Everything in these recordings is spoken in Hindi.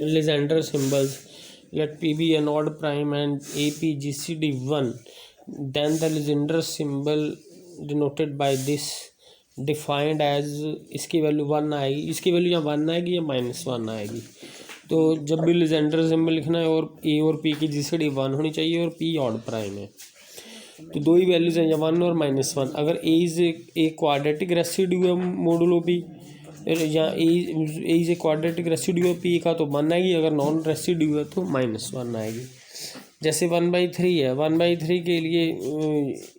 Legendre symbols, let P be an odd prime and AP GCD 1, then the Legendre symbol denoted by this defined as, इसकी वैल्यू 1 आएगी, इसकी वैल्यू या 1 आएगी या -1 आएगी। तो जब भी लेजेंडर सिंबल लिखना है और ए और पी की जीसीडी 1 होनी चाहिए और पी ऑड प्राइम है, तो दो ही वैल्यूज हैं, या 1 और -1। अगर A is a quadratic residue है मोडुलो पी, या A is a quadratic residue है पी का, तो 1 आएगी। अगर नॉन रेसिड्यू है तो -1 आएगी। जैसे 1/3 है, 1/3 के लिए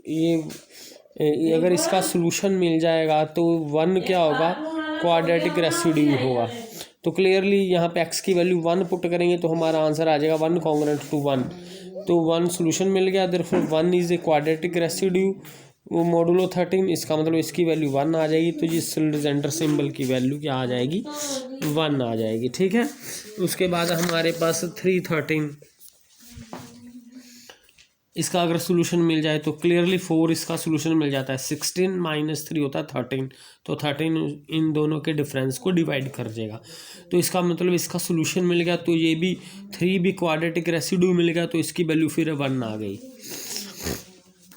ये अगर इसका सोल्यूशन मिल जाएगा तो 1 क्या होगा, क्वाड्रेटिक रेसिड्यू होगा। तो क्लियरली यहाँ पे x की वैल्यू 1 पुट करेंगे तो हमारा आंसर आ जाएगा 1 कॉन्ग्रुएंट टू 1। तो 1 सोल्यूशन मिल गया, therefore 1 is a quadratic residue वो मोडुलो 13, इसका मतलब इसकी वैल्यू 1 आ जाएगी। तो जिस लेजेंडर सिंबल की वैल्यू क्या आ जाएगी, 1 आ जाएगी। ठीक है, उसके बाद हमारे पास 313, इसका अगर सोल्यूशन मिल जाए तो क्लियरली 4 इसका सोल्यूशन मिल जाता है। 16 - 3 होता है 13, तो 13 इन दोनों के डिफरेंस को डिवाइड कर देगा। तो इसका मतलब इसका सोल्यूशन मिल गया, तो ये भी 3 भी क्वाड्रेटिक रेसिड्यू मिल गया, तो इसकी वैल्यू फिर 1 आ गई।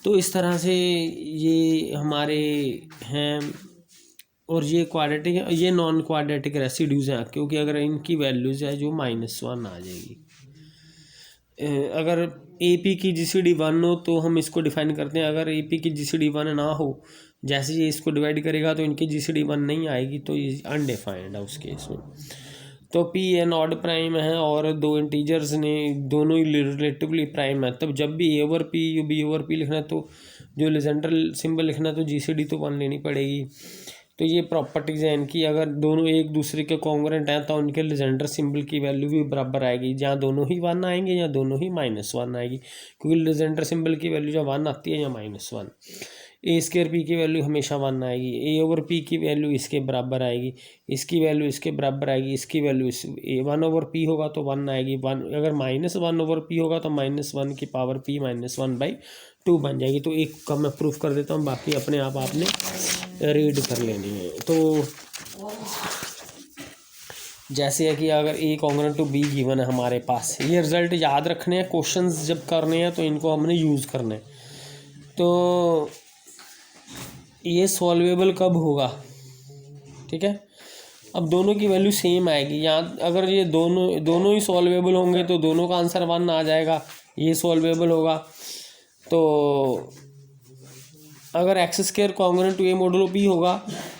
तो इस तरह से ये हमारे हैं, और ये क्वाड्रेटिक, ये नॉन क्वाड्रेटिक रेसिड्यूज़ हैं, क्योंकि अगर इनकी वैल्यूज़ है जो -1 आ जाएगी। अगर ए पी की जीसीडी 1 हो तो हम इसको डिफाइन करते हैं। अगर ए पी की जीसीडी 1 ना हो, जैसे ये इसको डिवाइड करेगा तो इनकी जीसीडी 1 नहीं आएगी, तो ये अनडिफाइंड है उस केस में। तो पी एन ऑड प्राइम है और दो इंटीजर्स ने दोनों ही रिलेटिवली प्राइम है, तब जब भी A over P B over P लिखना है तो जो लेजेंडर सिंबल लिखना है तो जीसीडी तो 1 लेनी पड़ेगी। तो ये प्रॉपर्टीज़ हैं इनकी, अगर दोनों एक दूसरे के कॉन्ग्रुएंट हैं तो उनके लेजेंडर सिंबल की वैल्यू भी बराबर आएगी, जहाँ दोनों ही 1 आएंगे या दोनों ही -1 आएगी, क्योंकि लेजेंडर सिंबल की वैल्यू या 1 आती है या -1। ए स्क्वायर पी की वैल्यू हमेशा 1 आएगी, ए ओवर पी की वैल्यू इसके बराबर आएगी, इसकी वैल्यू इसके बराबर आएगी, इसकी वैल्यू A1 ओवर पी होगा तो 1 आएगी। 1 अगर -1 ओवर पी होगा तो -1 की पावर p -1/2 बन जाएगी। तो एक का मैं प्रूफ कर देता हूँ, बाकी अपने आप आपने रीड कर लेनी है। तो जैसे है कि अगर ए कॉन्ग्रुएंट टू बी गिवन है हमारे पास, ये रिजल्ट याद रखने हैं, क्वेश्चंस जब करने हैं तो इनको हमने यूज़ करना है। तो ये सॉल्वेबल कब होगा, ठीक है, अब दोनों की वैल्यू सेम आएगी। यहाँ अगर ये दोनों ही सॉल्वेबल होंगे तो दोनों का आंसर 1 आ जाएगा, ये सॉल्वेबल होगा। तो अगर x square congruent to a modulo p होगा,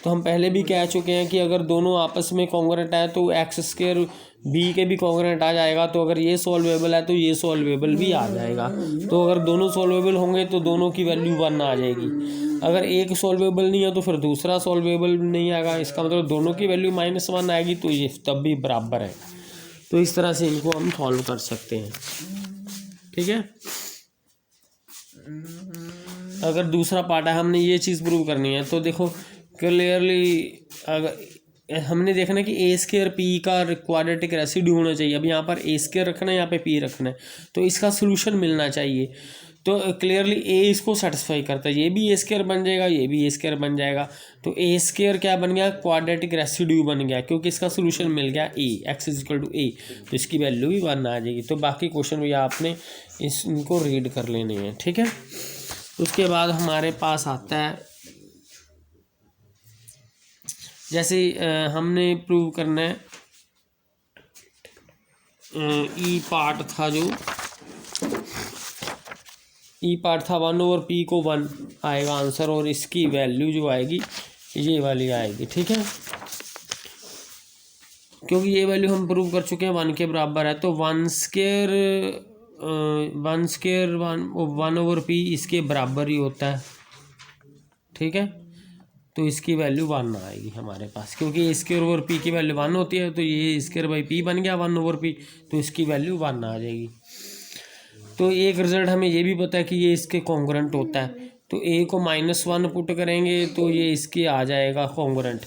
तो हम पहले भी कह चुके हैं कि अगर दोनों आपस में कॉन्ग्रुएंट है तो एक्स स्क्वायर बी के भी कॉन्ग्रुएंट आ जाएगा। तो अगर ये सॉल्वेबल है तो ये सॉल्वेबल भी आ जाएगा। तो अगर दोनों सॉल्वेबल होंगे तो दोनों की वैल्यू 1 आ जाएगी। अगर एक सॉल्वेबल नहीं है तो फिर दूसरा सॉल्वेबल नहीं आएगा, इसका मतलब दोनों की वैल्यू -1 आएगी, तो ये तब भी बराबर है। तो इस तरह से इनको हम सॉल्व कर सकते हैं, ठीक है। अगर दूसरा पार्ट है, हमने ये चीज़ प्रूव करनी है, तो देखो क्लियरली अगर हमने देखना है कि ए स्क्वायर पी का क्वाड्रेटिक रेसिड्यू होना चाहिए। अब यहाँ पर ए स्क्वायर रखना है, यहाँ पे पी रखना है, तो इसका सोल्यूशन मिलना चाहिए। तो क्लियरली ए इसको सेटिस्फाई करता है, ये भी ए स्क्वायर बन जाएगा, ये भी ए स्क्वायर बन जाएगा। तो ए स्क्वायर क्या बन गया, क्वाड्रेटिक रेसिड्यू बन गया, क्योंकि इसका सोल्यूशन मिल गया ए, एक्स इक्वल टू ए, तो इसकी वैल्यू भी 1 आ जाएगी। तो बाकी क्वेश्चन भी आपने इनको रीड कर लेने हैं, ठीक है। उसके बाद हमारे पास आता है, जैसे हमने प्रूव करना है ई पार्ट था, जो ई पार्ट था 1 ओवर पी को 1 आएगा आंसर, और इसकी वैल्यू जो आएगी ये वाली आएगी, ठीक है। क्योंकि ये वैल्यू हम प्रूव कर चुके हैं 1 के बराबर है, तो 1 स्क्वायर 1 ओवर पी इसके बराबर ही होता है, ठीक है। तो इसकी वैल्यू 1 आएगी हमारे पास, क्योंकि ए स्क्वायर ओवर पी की वैल्यू 1 होती है, तो ये स्क्वायर बाई पी बन गया 1 ओवर पी, तो इसकी वैल्यू 1 आ जाएगी। तो एक रिजल्ट हमें ये भी पता है कि ये इसके कॉन्ग्रुएंट होता है, तो ए को -1 पुट करेंगे तो ये इसके आ जाएगा कॉन्ग्रुएंट।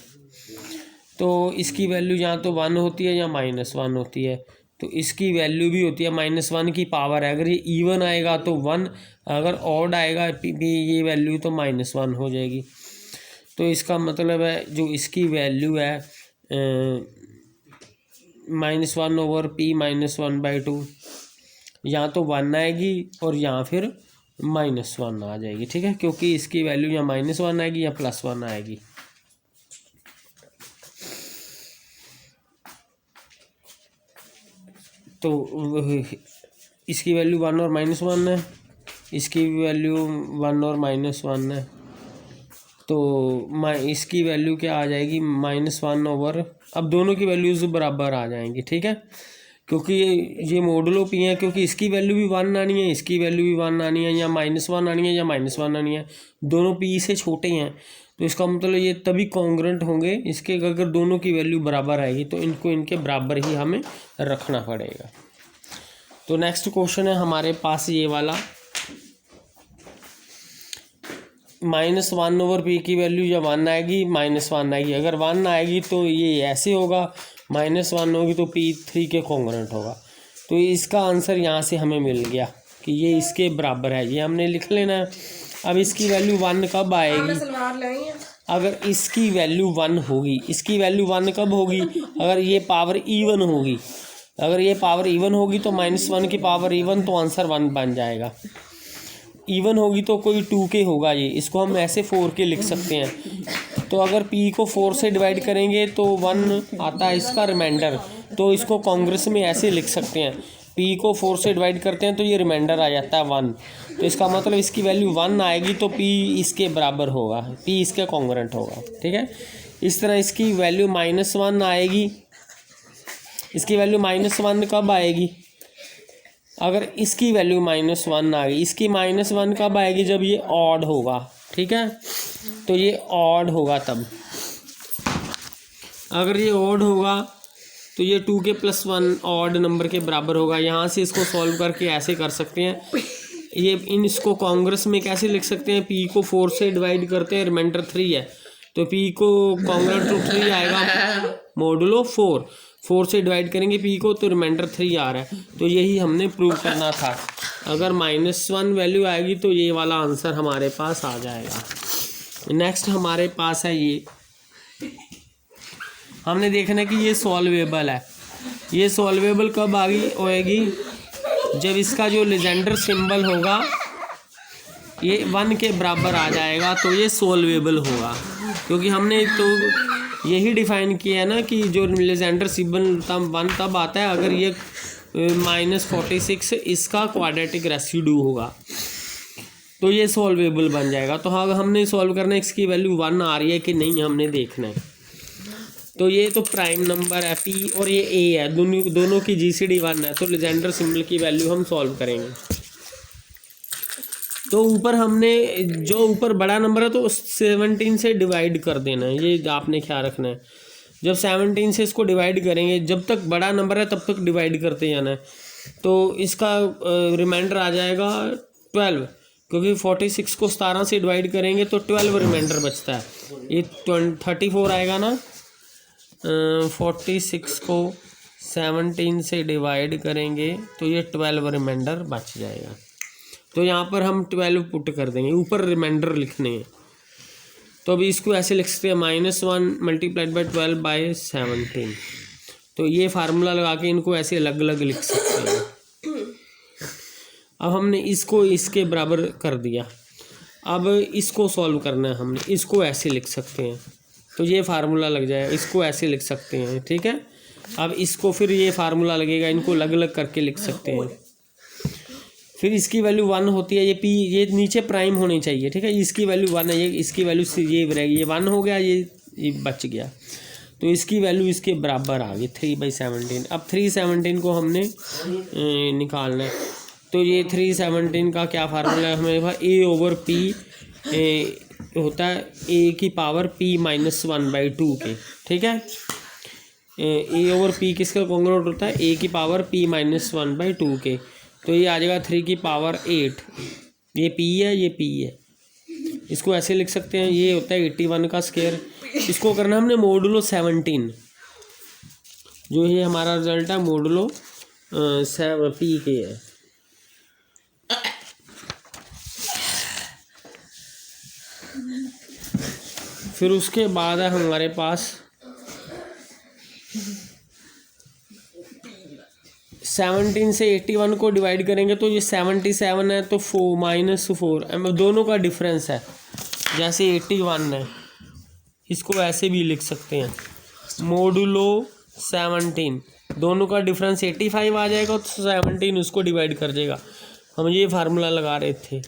तो इसकी वैल्यू या तो 1 होती है या -1 होती है, तो इसकी वैल्यू भी होती है -1 की पावर है। अगर ये इवन आएगा तो 1, अगर ऑड आएगा ये वैल्यू तो -1 हो जाएगी। तो इसका मतलब है जो इसकी वैल्यू है -1/p-1/2, यहाँ तो 1 आएगी और यहाँ फिर -1 आ जाएगी, ठीक है, क्योंकि इसकी वैल्यू या -1 आएगी या +1 आएगी। तो इसकी वैल्यू 1 और -1 है, इसकी वैल्यू 1 और -1 है, तो इसकी वैल्यू क्या आ जाएगी -1 ओवर, अब दोनों की वैल्यूज बराबर आ जाएंगी, ठीक है, क्योंकि ये मोडुलो पी है, क्योंकि इसकी वैल्यू भी 1 आनी है, इसकी वैल्यू भी 1 आनी है, या -1 आनी है या -1 आनी है, दोनों पी से छोटे हैं, तो इसका मतलब ये तभी कॉन्ग्रुएंट होंगे इसके, अगर दोनों की वैल्यू बराबर आएगी तो इनको इनके बराबर ही हमें रखना पड़ेगा। तो नेक्स्ट क्वेश्चन है हमारे पास ये वाला, -1/p की वैल्यू या 1 आएगी -1 आएगी, अगर 1 आएगी तो ये ऐसे होगा, -1 होगी तो p3 के कॉन्ग्रुएंट होगा। तो इसका आंसर यहाँ से हमें मिल गया कि ये इसके बराबर है, ये हमने लिख लेना है। अब इसकी वैल्यू 1 कब आएगी, अगर इसकी वैल्यू 1 होगी, इसकी वैल्यू 1 कब होगी, अगर ये पावर इवन होगी, अगर ये पावर इवन होगी तो -1 की पावर इवन, तो आंसर 1 बन जाएगा। इवन होगी तो कोई 2k होगा, ये इसको हम ऐसे 4k लिख सकते हैं। तो अगर p को 4 से डिवाइड करेंगे तो 1 आता है इसका रिमाइंडर, तो इसको कांग्रेस में ऐसे लिख सकते हैं, p को 4 से डिवाइड करते हैं तो ये रिमाइंडर आ जाता है 1, तो इसका मतलब इसकी वैल्यू 1 आएगी तो p इसके बराबर होगा, p इसके कॉन्ग्रुएंट होगा, ठीक है। इस तरह इसकी वैल्यू -1 आएगी, इसकी वैल्यू -1 कब आएगी, अगर इसकी वैल्यू -1 आ गई, इसकी -1 कब आएगी, जब ये ऑड होगा, ठीक है, तो ये ऑड होगा तब, अगर ये ऑड होगा तो ये 2k + 1 ऑड नंबर के बराबर होगा। यहाँ से इसको सॉल्व करके ऐसे कर सकते हैं, ये इसको कांग्रेस में कैसे लिख सकते हैं, p को 4 से डिवाइड करते हैं, रिमाइंडर 3 है, तो p को कॉन्ग्रुएंट टू 3 आएगा मोडुलो 4 से डिवाइड करेंगे p को तो रिमाइंडर 3 आ रहा है, तो यही हमने प्रूव करना था। अगर -1 वैल्यू आएगी तो ये वाला आंसर हमारे पास आ जाएगा। नेक्स्ट हमारे पास है ये, हमने देखना है कि ये सॉल्वेबल है, ये सॉल्वेबल कब होएगी, जब इसका जो लेजेंडर सिंबल होगा ये 1 के बराबर आ जाएगा तो ये सॉल्वेबल होगा, क्योंकि हमने तो यही डिफाइन किया है ना कि जो लेजेंडर सिंबल 1 तब आता है अगर ये -46 इसका क्वाड्रेटिक रेसिड्यू होगा, तो ये सॉल्वेबल बन जाएगा। तो हाँ, हमने सॉल्व करना है इसकी वैल्यू 1 आ रही है कि नहीं, हमने देखना है। तो ये तो प्राइम नंबर है p और ये a है, दोनों की GCD 1 है, तो लेजेंडर सिंबल की वैल्यू हम सॉल्व करेंगे। तो ऊपर हमने जो ऊपर बड़ा नंबर है तो 17 से डिवाइड कर देना है, ये आपने ख्याल रखना है। जब 17 से इसको डिवाइड करेंगे, जब तक बड़ा नंबर है तब तक डिवाइड करते जाना है, तो इसका रिमाइंडर आ जाएगा 12, क्योंकि 46 को 17 से डिवाइड करेंगे तो 12 रिमाइंडर बचता है, ये 34 आएगा ना। 46 को 17 से डिवाइड करेंगे तो ये 12 रिमाइंडर बच जाएगा, तो यहाँ पर हम 12 पुट कर देंगे, ऊपर रिमाइंडर लिखने हैं। तो अभी इसको ऐसे लिख सकते हैं -1 × 12/17, तो ये फार्मूला लगा के इनको ऐसे अलग अलग लिख सकते हैं। अब हमने इसको इसके बराबर कर दिया, अब इसको सॉल्व करना है हमने, इसको ऐसे लिख सकते हैं, तो ये फार्मूला लग जाएगा, इसको ऐसे लिख सकते हैं, ठीक है। अब इसको फिर ये फार्मूला लगेगा, इनको अलग अलग करके लिख सकते हैं। फिर इसकी वैल्यू 1 होती है, ये p ये नीचे प्राइम होनी चाहिए, ठीक है, इसकी वैल्यू 1 है, ये इसकी वैल्यू ये रहेगी, ये 1 हो गया, ये बच गया, तो इसकी वैल्यू इसके बराबर आ गई 3/17। अब 3/17 को हमने निकालना है, तो ये 3/17 का क्या फार्मूला है हमें, a/p होता है a की पावर p-1/2 के, ठीक है। a/p किसका कॉन्ग्रुएंट होता है, a की पावर p-1/2 के, तो ये आ जाएगा 3 की पावर 8, ये p है, ये p है, इसको ऐसे लिख सकते हैं, ये होता है 81 का स्क्वायर। इसको करना हमने मोडुलो 17, जो ये हमारा रिजल्ट है मोडुलो p के है। फिर उसके बाद है हमारे पास 17 से 81 को डिवाइड करेंगे तो ये 77 है, तो -4 दोनों का डिफरेंस है। जैसे 81 है, इसको ऐसे भी लिख सकते हैं, मोडुलो 17, दोनों का डिफरेंस 85 आ जाएगा, तो 17 उसको डिवाइड कर देगा। हम ये फार्मूला लगा रहे थे।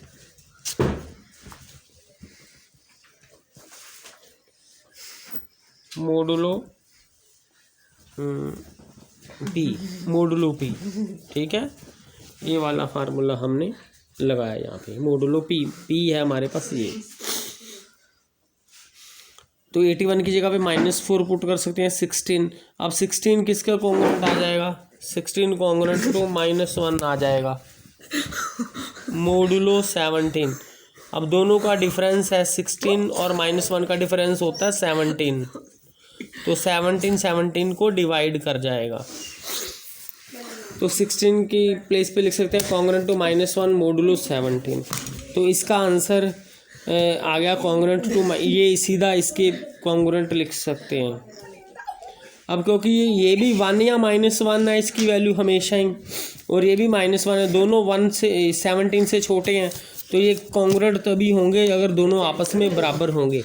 मोडुलो पी, ठीक है, ये वाला फार्मूला हमने लगाया यहाँ पे, मोडुलो पी है हमारे पास ये। तो 81 की जगह पे -4 पुट कर सकते हैं 16। अब 16 किसका कॉन्ग्रुएंट आ जाएगा? 16 कॉन्ग्रुएंट तो -1 आ जाएगा, मोडुलो 17। अब दोनों का डिफरेंस है 16 और -1 का डिफरेंस होता है 17, तो 17 को डिवाइड कर जाएगा। तो 16 की प्लेस पे लिख सकते हैं कॉन्ग्रुएंट टू -1 मोडुलो 17। तो इसका आंसर आ गया कॉन्ग्रुएंट टू, ये सीधा इसके कॉन्ग्रुएंट लिख सकते हैं। अब क्योंकि ये भी 1 या -1 है, इसकी वैल्यू हमेशा ही, और ये भी -1 है, दोनों 1 से 17 से छोटे हैं, तो ये कॉन्ग्रुएंट तभी होंगे अगर दोनों आपस में बराबर होंगे।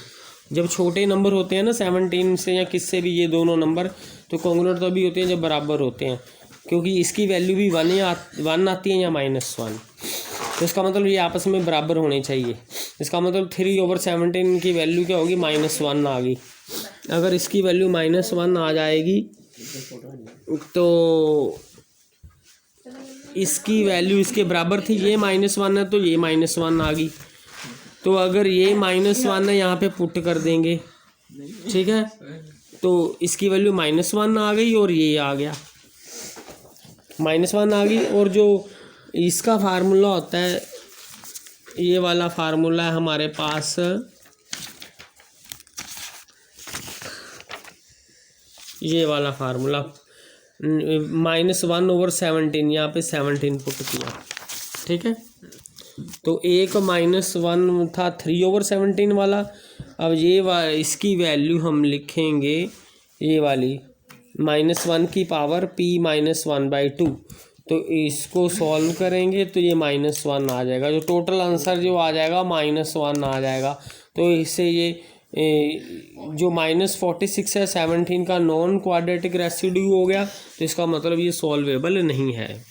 जब छोटे नंबर होते हैं ना 17 से या किससे भी, ये दोनों नंबर, तो कॉन्ग्रुएंट तभी होते हैं जब बराबर होते हैं, क्योंकि इसकी वैल्यू भी 1 आती है या -1, तो इसका मतलब ये आपस में बराबर होने चाहिए। इसका मतलब 3/17 की वैल्यू क्या होगी? -1 आ गई। अगर इसकी वैल्यू -1 आ जाएगी तो इसकी वैल्यू इसके बराबर थी, ये -1 है तो ये -1 आ गई। तो अगर ये -1 है यहाँ पे पुट कर देंगे, ठीक है, तो इसकी वैल्यू -1 आ गई और ये आ गया, -1 आ गई। और जो इसका फार्मूला होता है, ये वाला फार्मूला है हमारे पास, ये वाला फार्मूला -1/17, यहाँ पे 17 पुट किया, ठीक है। तो एक -1 था 3/17 वाला। अब ये इसकी वैल्यू हम लिखेंगे, ये वाली -1 की पावर p-1/2। तो इसको सॉल्व करेंगे तो ये -1 आ जाएगा, जो टोटल आंसर जो आ जाएगा -1 आ जाएगा। तो इससे ये जो -46 है 17 का नॉन क्वाड्रेटिक रेसिड्यू हो गया, तो इसका मतलब ये सॉल्वेबल नहीं है।